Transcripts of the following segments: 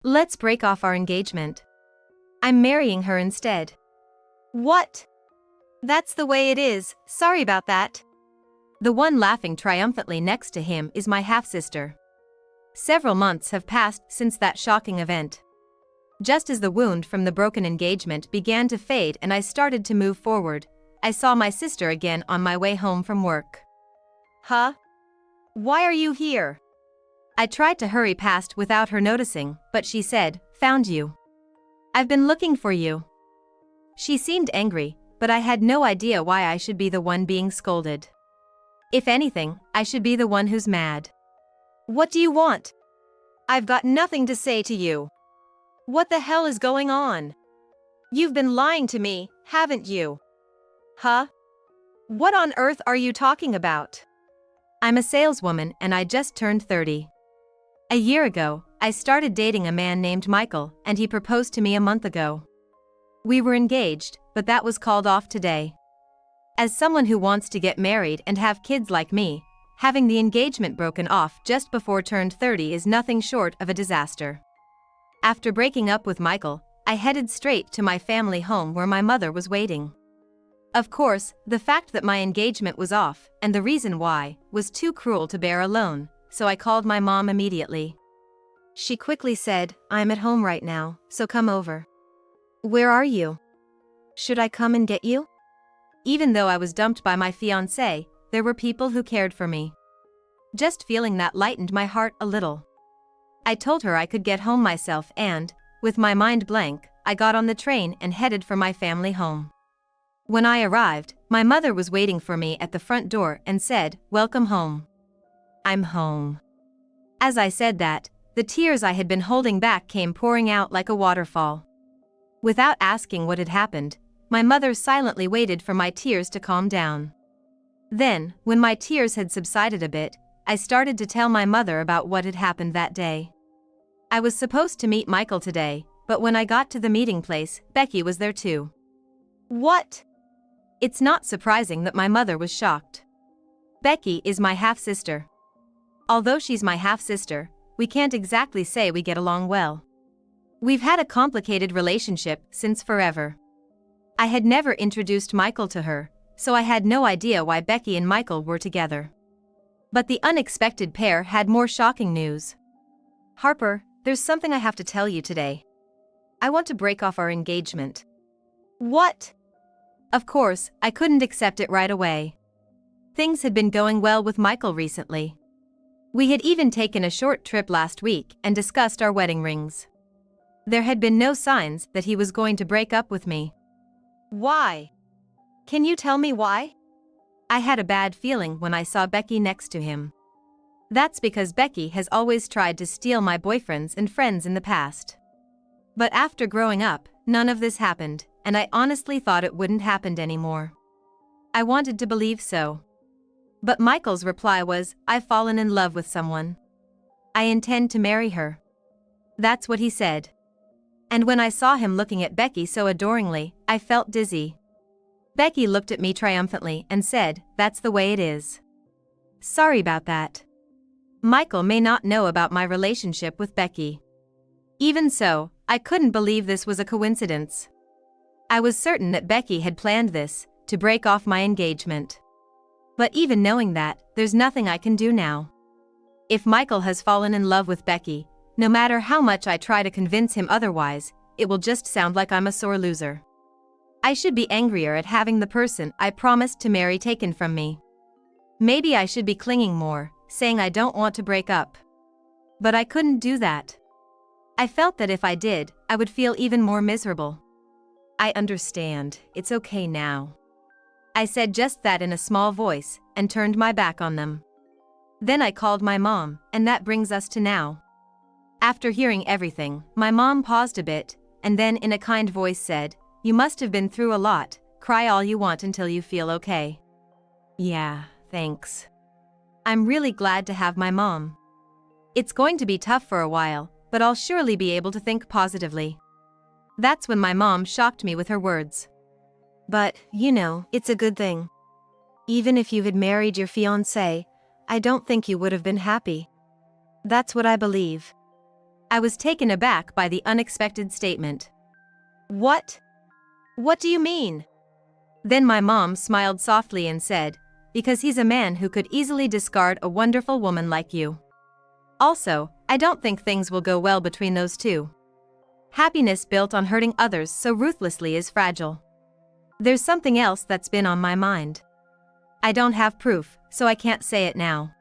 Let's break off our engagement. I'm marrying her instead. What? That's the way it is, sorry about that. The one laughing triumphantly next to him is my half-sister. Several months have passed since that shocking event. Just as the wound from the broken engagement began to fade and I started to move forward, I saw my sister again on my way home from work. Huh? Why are you here? I tried to hurry past without her noticing, but she said, "Found you. I've been looking for you." She seemed angry, but I had no idea why I should be the one being scolded. If anything, I should be the one who's mad. What do you want? I've got nothing to say to you. What the hell is going on? You've been lying to me, haven't you? Huh? What on earth are you talking about? I'm a saleswoman and I just turned 30. A year ago, I started dating a man named Michael and he proposed to me a month ago. We were engaged, but that was called off today. As someone who wants to get married and have kids like me, having the engagement broken off just before turned 30 is nothing short of a disaster. After breaking up with Michael, I headed straight to my family home where my mother was waiting. Of course, the fact that my engagement was off, and the reason why, was too cruel to bear alone, so I called my mom immediately. She quickly said, "I'm at home right now, so come over." Where are you? Should I come and get you? Even though I was dumped by my fiancé, there were people who cared for me. Just feeling that lightened my heart a little. I told her I could get home myself and, with my mind blank, I got on the train and headed for my family home. When I arrived, my mother was waiting for me at the front door and said, "Welcome home." I'm home. As I said that, the tears I had been holding back came pouring out like a waterfall. Without asking what had happened, my mother silently waited for my tears to calm down. Then, when my tears had subsided a bit, I started to tell my mother about what had happened that day. I was supposed to meet Michael today, but when I got to the meeting place, Becky was there too. What? It's not surprising that my mother was shocked. Becky is my half-sister. Although she's my half-sister, we can't exactly say we get along well. We've had a complicated relationship since forever. I had never introduced Michael to her, so I had no idea why Becky and Michael were together. But the unexpected pair had more shocking news. "Harper, there's something I have to tell you today. I want to break off our engagement." What? Of course, I couldn't accept it right away. Things had been going well with Michael recently. We had even taken a short trip last week and discussed our wedding rings. There had been no signs that he was going to break up with me. Why? Can you tell me why? I had a bad feeling when I saw Becky next to him. That's because Becky has always tried to steal my boyfriends and friends in the past. But after growing up, none of this happened, and I honestly thought it wouldn't happen anymore. I wanted to believe so. But Michael's reply was, "I've fallen in love with someone. I intend to marry her." That's what he said. And when I saw him looking at Becky so adoringly, I felt dizzy. Becky looked at me triumphantly and said, "That's the way it is." Sorry about that. Michael may not know about my relationship with Becky. Even so, I couldn't believe this was a coincidence. I was certain that Becky had planned this, to break off my engagement. But even knowing that, there's nothing I can do now. If Michael has fallen in love with Becky, no matter how much I try to convince him otherwise, it will just sound like I'm a sore loser. I should be angrier at having the person I promised to marry taken from me. Maybe I should be clinging more, saying I don't want to break up. But I couldn't do that. I felt that if I did, I would feel even more miserable. "I understand, it's okay now." I said just that in a small voice, and turned my back on them. Then I called my mom, and that brings us to now. After hearing everything, my mom paused a bit, and then in a kind voice said, "You must have been through a lot, cry all you want until you feel okay." Yeah, thanks. I'm really glad to have my mom. It's going to be tough for a while, but I'll surely be able to think positively. That's when my mom shocked me with her words. "But, you know, it's a good thing. Even if you had married your fiancé, I don't think you would have been happy. That's what I believe." I was taken aback by the unexpected statement. What? What do you mean? Then my mom smiled softly and said, because he's a man who could easily discard a wonderful woman like you. Also, I don't think things will go well between those two. Happiness built on hurting others so ruthlessly is fragile. There's something else that's been on my mind. I don't have proof, so I can't say it now.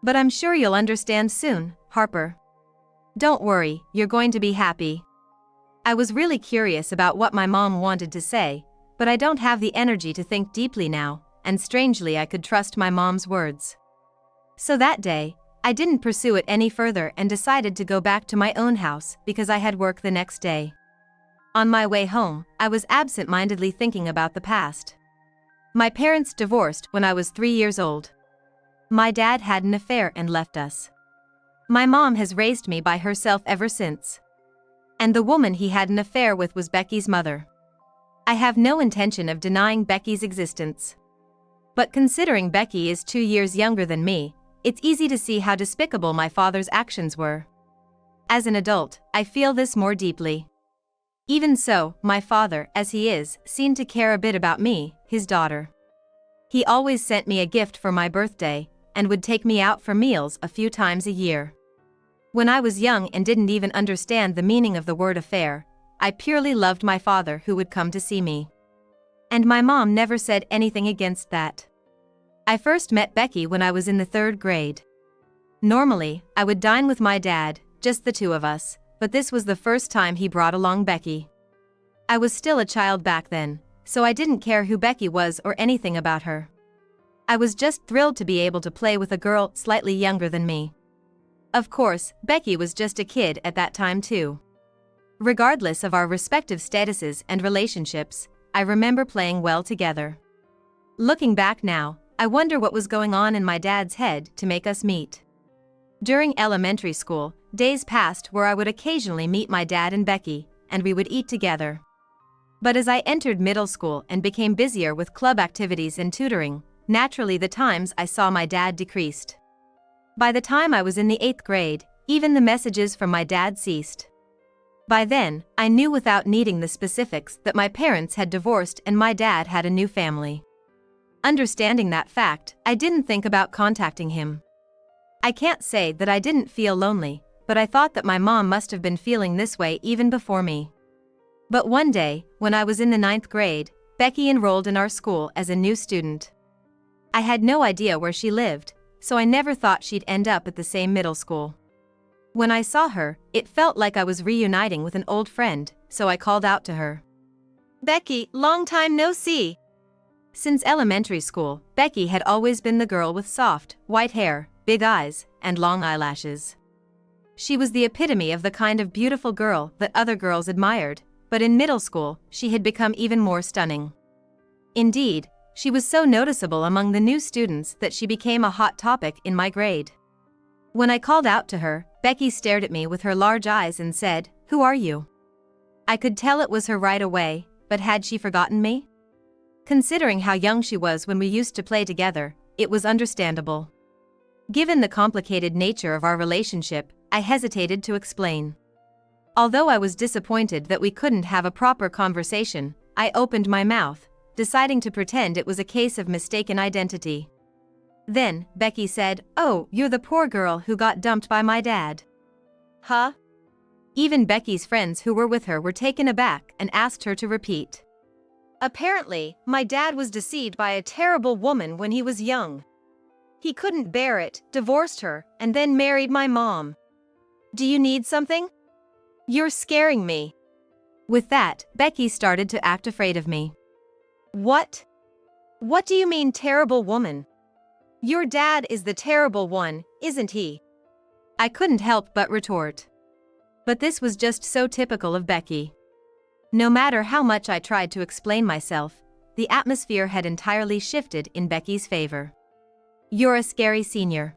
But I'm sure you'll understand soon, Harper. Don't worry, you're going to be happy. I was really curious about what my mom wanted to say, but I don't have the energy to think deeply now, and strangely I could trust my mom's words. So that day, I didn't pursue it any further and decided to go back to my own house because I had work the next day. On my way home, I was absent-mindedly thinking about the past. My parents divorced when I was 3 years old. My dad had an affair and left us. My mom has raised me by herself ever since. And the woman he had an affair with was Becky's mother. I have no intention of denying Becky's existence. But considering Becky is 2 years younger than me, it's easy to see how despicable my father's actions were. As an adult, I feel this more deeply. Even so, my father, as he is, seemed to care a bit about me, his daughter. He always sent me a gift for my birthday, and would take me out for meals a few times a year. When I was young and didn't even understand the meaning of the word affair, I purely loved my father who would come to see me. And my mom never said anything against that. I first met Becky when I was in the 3rd grade. Normally, I would dine with my dad, just the two of us, but this was the first time he brought along Becky. I was still a child back then, so I didn't care who Becky was or anything about her. I was just thrilled to be able to play with a girl slightly younger than me. Of course, Becky was just a kid at that time too. Regardless of our respective statuses and relationships, I remember playing well together. Looking back now, I wonder what was going on in my dad's head to make us meet. During elementary school, days passed where I would occasionally meet my dad and Becky, and we would eat together. But as I entered middle school and became busier with club activities and tutoring, naturally the times I saw my dad decreased. By the time I was in the 8th grade, even the messages from my dad ceased. By then, I knew without needing the specifics that my parents had divorced and my dad had a new family. Understanding that fact, I didn't think about contacting him. I can't say that I didn't feel lonely, but I thought that my mom must have been feeling this way even before me. But one day, when I was in the 9th grade, Becky enrolled in our school as a new student. I had no idea where she lived, so I never thought she'd end up at the same middle school. When I saw her, it felt like I was reuniting with an old friend, so I called out to her. Becky, long time no see. Since elementary school, Becky had always been the girl with soft, white hair, big eyes, and long eyelashes. She was the epitome of the kind of beautiful girl that other girls admired, but in middle school, she had become even more stunning. Indeed, she was so noticeable among the new students that she became a hot topic in my grade. When I called out to her, Becky stared at me with her large eyes and said, "Who are you?" I could tell it was her right away, but had she forgotten me? Considering how young she was when we used to play together, it was understandable. Given the complicated nature of our relationship, I hesitated to explain. Although I was disappointed that we couldn't have a proper conversation, I opened my mouth, deciding to pretend it was a case of mistaken identity. Then, Becky said, "Oh, you're the poor girl who got dumped by my dad." Huh? Even Becky's friends who were with her were taken aback and asked her to repeat. Apparently, my dad was deceived by a terrible woman when he was young. He couldn't bear it, divorced her, and then married my mom. Do you need something? You're scaring me. With that, Becky started to act afraid of me. What? What do you mean, terrible woman? Your dad is the terrible one, isn't he? I couldn't help but retort. But this was just so typical of Becky. No matter how much I tried to explain myself, the atmosphere had entirely shifted in Becky's favor. "You're a scary senior.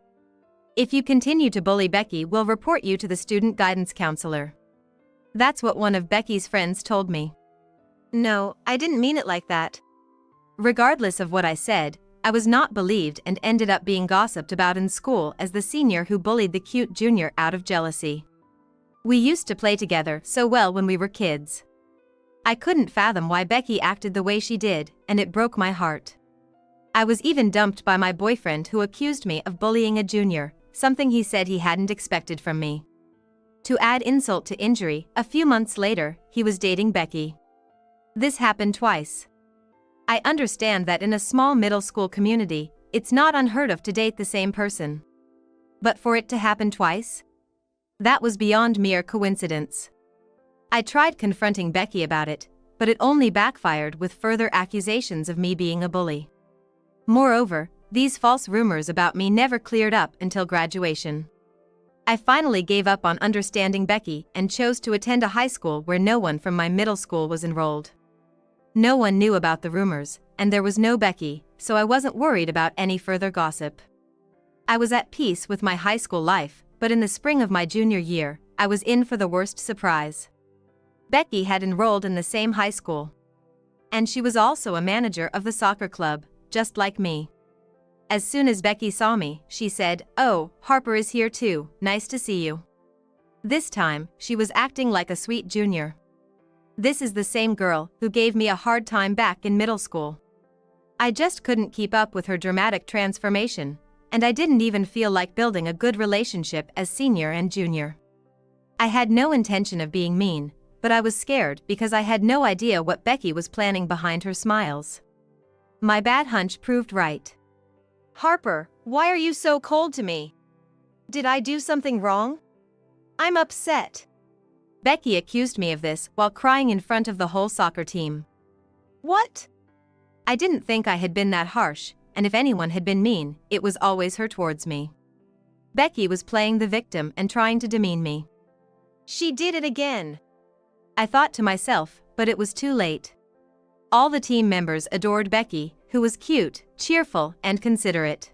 If you continue to bully Becky, we'll report you to the student guidance counselor." That's what one of Becky's friends told me. No, I didn't mean it like that. Regardless of what I said, I was not believed and ended up being gossiped about in school as the senior who bullied the cute junior out of jealousy. We used to play together so well when we were kids. I couldn't fathom why Becky acted the way she did, and it broke my heart. I was even dumped by my boyfriend, who accused me of bullying a junior, something he said he hadn't expected from me. To add insult to injury, a few months later, he was dating Becky. This happened twice. I understand that in a small middle school community, it's not unheard of to date the same person. But for it to happen twice? That was beyond mere coincidence. I tried confronting Becky about it, but it only backfired with further accusations of me being a bully. Moreover, these false rumors about me never cleared up until graduation. I finally gave up on understanding Becky and chose to attend a high school where no one from my middle school was enrolled. No one knew about the rumors, and there was no Becky, so I wasn't worried about any further gossip. I was at peace with my high school life, but in the spring of my junior year, I was in for the worst surprise. Becky had enrolled in the same high school. And she was also a manager of the soccer club, just like me. As soon as Becky saw me, she said, "Oh, Harper is here too, nice to see you." This time, she was acting like a sweet junior. This is the same girl who gave me a hard time back in middle school. I just couldn't keep up with her dramatic transformation, and I didn't even feel like building a good relationship as senior and junior. I had no intention of being mean, but I was scared because I had no idea what Becky was planning behind her smiles. My bad hunch proved right. Harper, why are you so cold to me? Did I do something wrong? I'm upset. Becky accused me of this while crying in front of the whole soccer team. What? I didn't think I had been that harsh, and if anyone had been mean, it was always her towards me. Becky was playing the victim and trying to demean me. She did it again. I thought to myself, but it was too late. All the team members adored Becky, who was cute, cheerful, and considerate.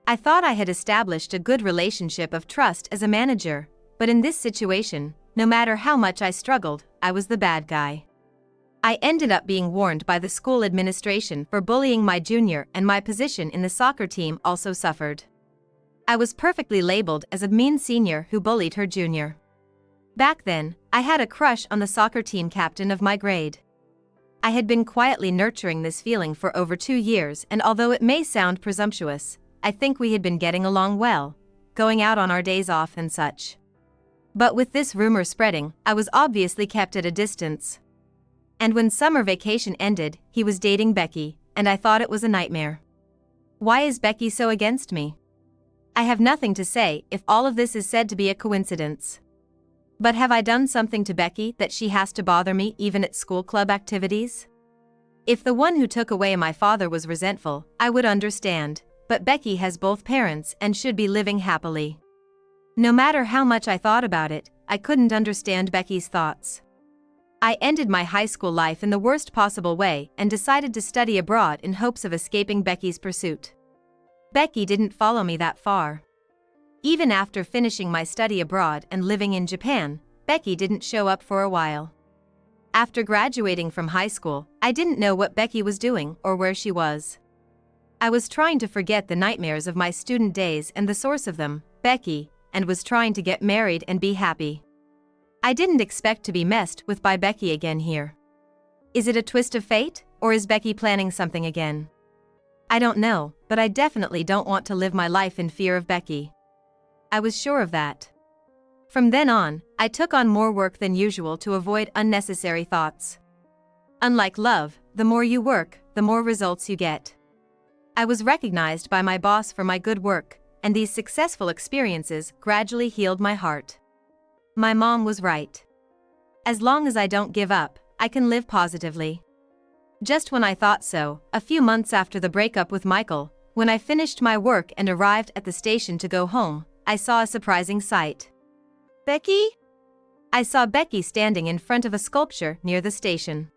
I thought I had established a good relationship of trust as a manager, but in this situation, no matter how much I struggled, I was the bad guy. I ended up being warned by the school administration for bullying my junior, and my position in the soccer team also suffered. I was perfectly labeled as a mean senior who bullied her junior. Back then, I had a crush on the soccer team captain of my grade. I had been quietly nurturing this feeling for over 2 years, and although it may sound presumptuous, I think we had been getting along well, going out on our days off and such. But with this rumor spreading, I was obviously kept at a distance. And when summer vacation ended, he was dating Becky, and I thought it was a nightmare. Why is Becky so against me? I have nothing to say if all of this is said to be a coincidence. But have I done something to Becky that she has to bother me even at school club activities? If the one who took away my father was resentful, I would understand, but Becky has both parents and should be living happily. No matter how much I thought about it, I couldn't understand Becky's thoughts. I ended my high school life in the worst possible way and decided to study abroad in hopes of escaping Becky's pursuit. Becky didn't follow me that far. Even after finishing my study abroad and living in Japan, Becky didn't show up for a while. After graduating from high school, I didn't know what Becky was doing or where she was. I was trying to forget the nightmares of my student days and the source of them, Becky, and was trying to get married and be happy. I didn't expect to be messed with by Becky again here. Is it a twist of fate, or is Becky planning something again? I don't know, but I definitely don't want to live my life in fear of Becky. I was sure of that. From then on, I took on more work than usual to avoid unnecessary thoughts. Unlike love, the more you work, the more results you get. I was recognized by my boss for my good work, and these successful experiences gradually healed my heart. My mom was right. As long as I don't give up, I can live positively. Just when I thought so, a few months after the breakup with Michael, when I finished my work and arrived at the station to go home, I saw a surprising sight. Becky? I saw Becky standing in front of a sculpture near the station.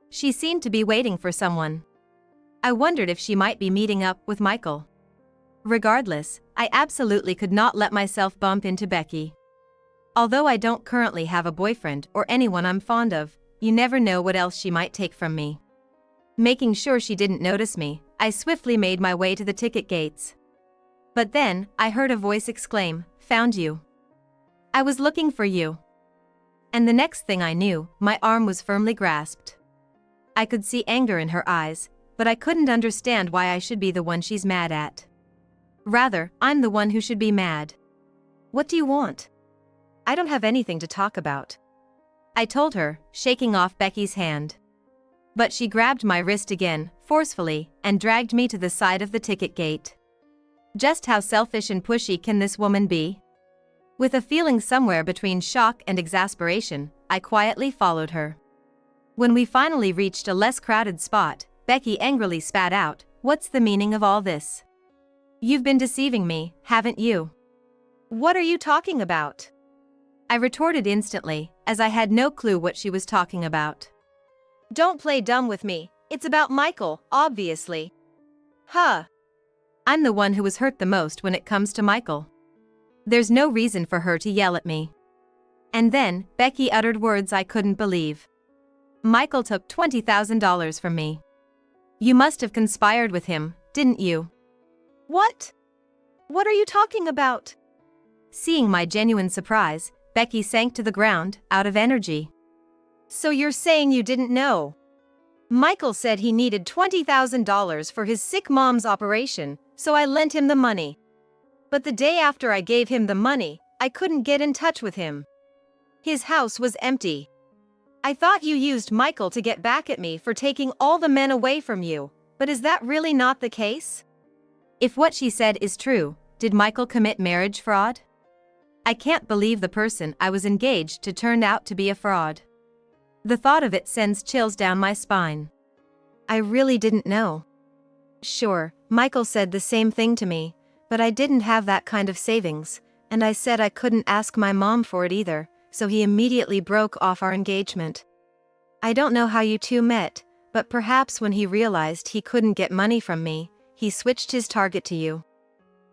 She seemed to be waiting for someone. I wondered if she might be meeting up with Michael. Regardless, I absolutely could not let myself bump into Becky. Although I don't currently have a boyfriend or anyone I'm fond of, you never know what else she might take from me. Making sure she didn't notice me, I swiftly made my way to the ticket gates. But then, I heard a voice exclaim, "Found you." I was looking for you. And the next thing I knew, my arm was firmly grasped. I could see anger in her eyes, but I couldn't understand why I should be the one she's mad at. Rather, I'm the one who should be mad. What do you want? I don't have anything to talk about, I told her, shaking off Becky's hand. But she grabbed my wrist again, forcefully, and dragged me to the side of the ticket gate. Just how selfish and pushy can this woman be? With a feeling somewhere between shock and exasperation, I quietly followed her. When we finally reached a less crowded spot, Becky angrily spat out, "What's the meaning of all this? You've been deceiving me, haven't you?" What are you talking about? I retorted instantly, as I had no clue what she was talking about. Don't play dumb with me, it's about Michael, obviously. Huh. I'm the one who was hurt the most when it comes to Michael. There's no reason for her to yell at me. And then, Becky uttered words I couldn't believe. Michael took $20,000 from me. You must have conspired with him, didn't you? What? What are you talking about? Seeing my genuine surprise, Becky sank to the ground, out of energy. So you're saying you didn't know? Michael said he needed $20,000 for his sick mom's operation, so I lent him the money. But the day after I gave him the money, I couldn't get in touch with him. His house was empty. I thought you used Michael to get back at me for taking all the men away from you, but is that really not the case? If what she said is true, did Michael commit marriage fraud? I can't believe the person I was engaged to turned out to be a fraud. The thought of it sends chills down my spine. I really didn't know. Sure, Michael said the same thing to me, but I didn't have that kind of savings, and I said I couldn't ask my mom for it either, so he immediately broke off our engagement. I don't know how you two met, but perhaps when he realized he couldn't get money from me, he switched his target to you.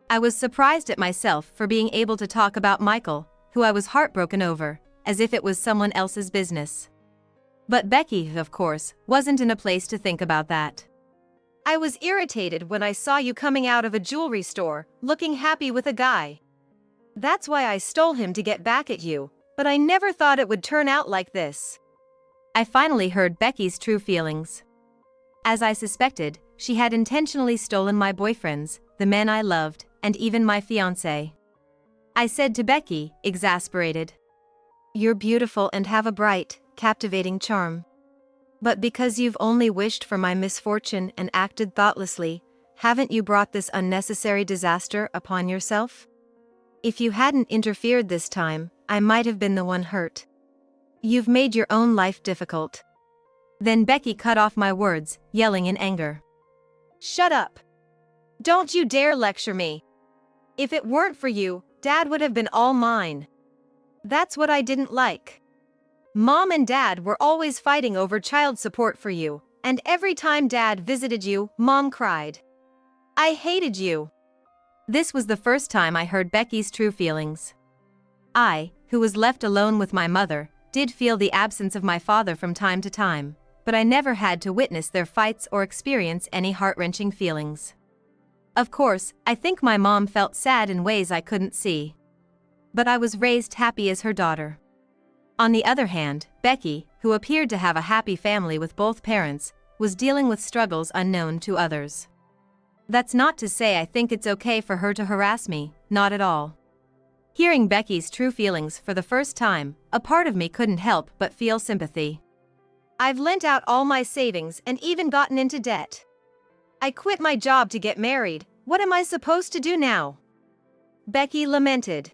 I was surprised at myself for being able to talk about Michael, who I was heartbroken over, as if it was someone else's business. But Becky, of course, wasn't in a place to think about that. I was irritated when I saw you coming out of a jewelry store, looking happy with a guy. That's why I stole him to get back at you, but I never thought it would turn out like this. I finally heard Becky's true feelings. As I suspected, she had intentionally stolen my boyfriends, the men I loved, and even my fiancé. I said to Becky, exasperated, "You're beautiful and have a bright, captivating charm. But because you've only wished for my misfortune and acted thoughtlessly, haven't you brought this unnecessary disaster upon yourself? If you hadn't interfered this time, I might have been the one hurt. You've made your own life difficult." Then Becky cut off my words, yelling in anger. Shut up! Don't you dare lecture me! If it weren't for you, Dad would have been all mine. That's what I didn't like. Mom and Dad were always fighting over child support for you, and every time Dad visited you, Mom cried. I hated you. This was the first time I heard Becky's true feelings. I, who was left alone with my mother, did feel the absence of my father from time to time, but I never had to witness their fights or experience any heart-wrenching feelings. Of course, I think my mom felt sad in ways I couldn't see. But I was raised happy as her daughter. On the other hand, Becky, who appeared to have a happy family with both parents, was dealing with struggles unknown to others. That's not to say I think it's okay for her to harass me, not at all. Hearing Becky's true feelings for the first time, a part of me couldn't help but feel sympathy. I've lent out all my savings and even gotten into debt. I quit my job to get married. What am I supposed to do now? Becky lamented.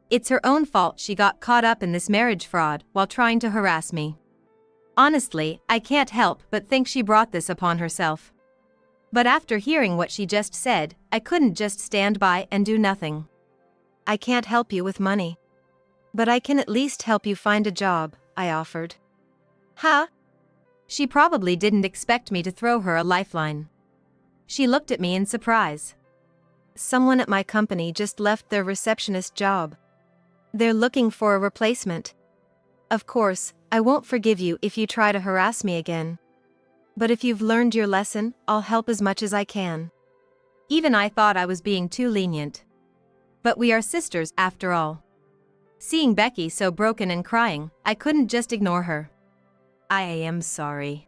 It's her own fault she got caught up in this marriage fraud while trying to harass me. Honestly, I can't help but think she brought this upon herself. But after hearing what she just said, I couldn't just stand by and do nothing. I can't help you with money. But I can at least help you find a job, I offered. Huh? She probably didn't expect me to throw her a lifeline. She looked at me in surprise. Someone at my company just left their receptionist job. They're looking for a replacement. Of course, I won't forgive you if you try to harass me again. But if you've learned your lesson, I'll help as much as I can. Even I thought I was being too lenient. But we are sisters, after all. Seeing Becky so broken and crying, I couldn't just ignore her. I am sorry.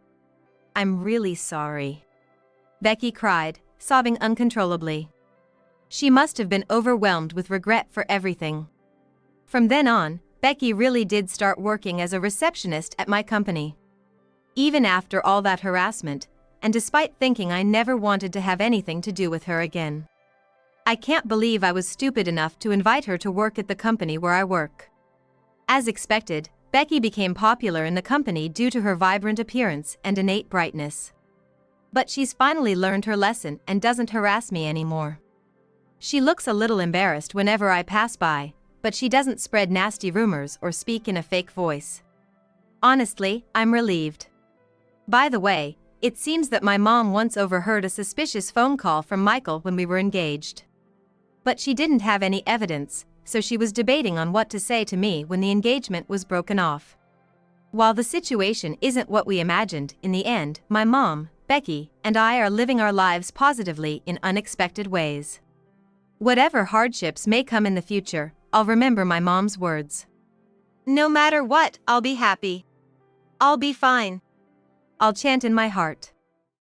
I'm really sorry. Becky cried, sobbing uncontrollably. She must have been overwhelmed with regret for everything. From then on, Becky really did start working as a receptionist at my company. Even after all that harassment, and despite thinking I never wanted to have anything to do with her again. I can't believe I was stupid enough to invite her to work at the company where I work. As expected, Becky became popular in the company due to her vibrant appearance and innate brightness. But she's finally learned her lesson and doesn't harass me anymore. She looks a little embarrassed whenever I pass by, but she doesn't spread nasty rumors or speak in a fake voice. Honestly, I'm relieved. By the way, it seems that my mom once overheard a suspicious phone call from Michael when we were engaged. But she didn't have any evidence, so she was debating on what to say to me when the engagement was broken off. While the situation isn't what we imagined, in the end, my mom, Becky, and I are living our lives positively in unexpected ways. Whatever hardships may come in the future, I'll remember my mom's words. No matter what, I'll be happy. I'll be fine. I'll chant in my heart.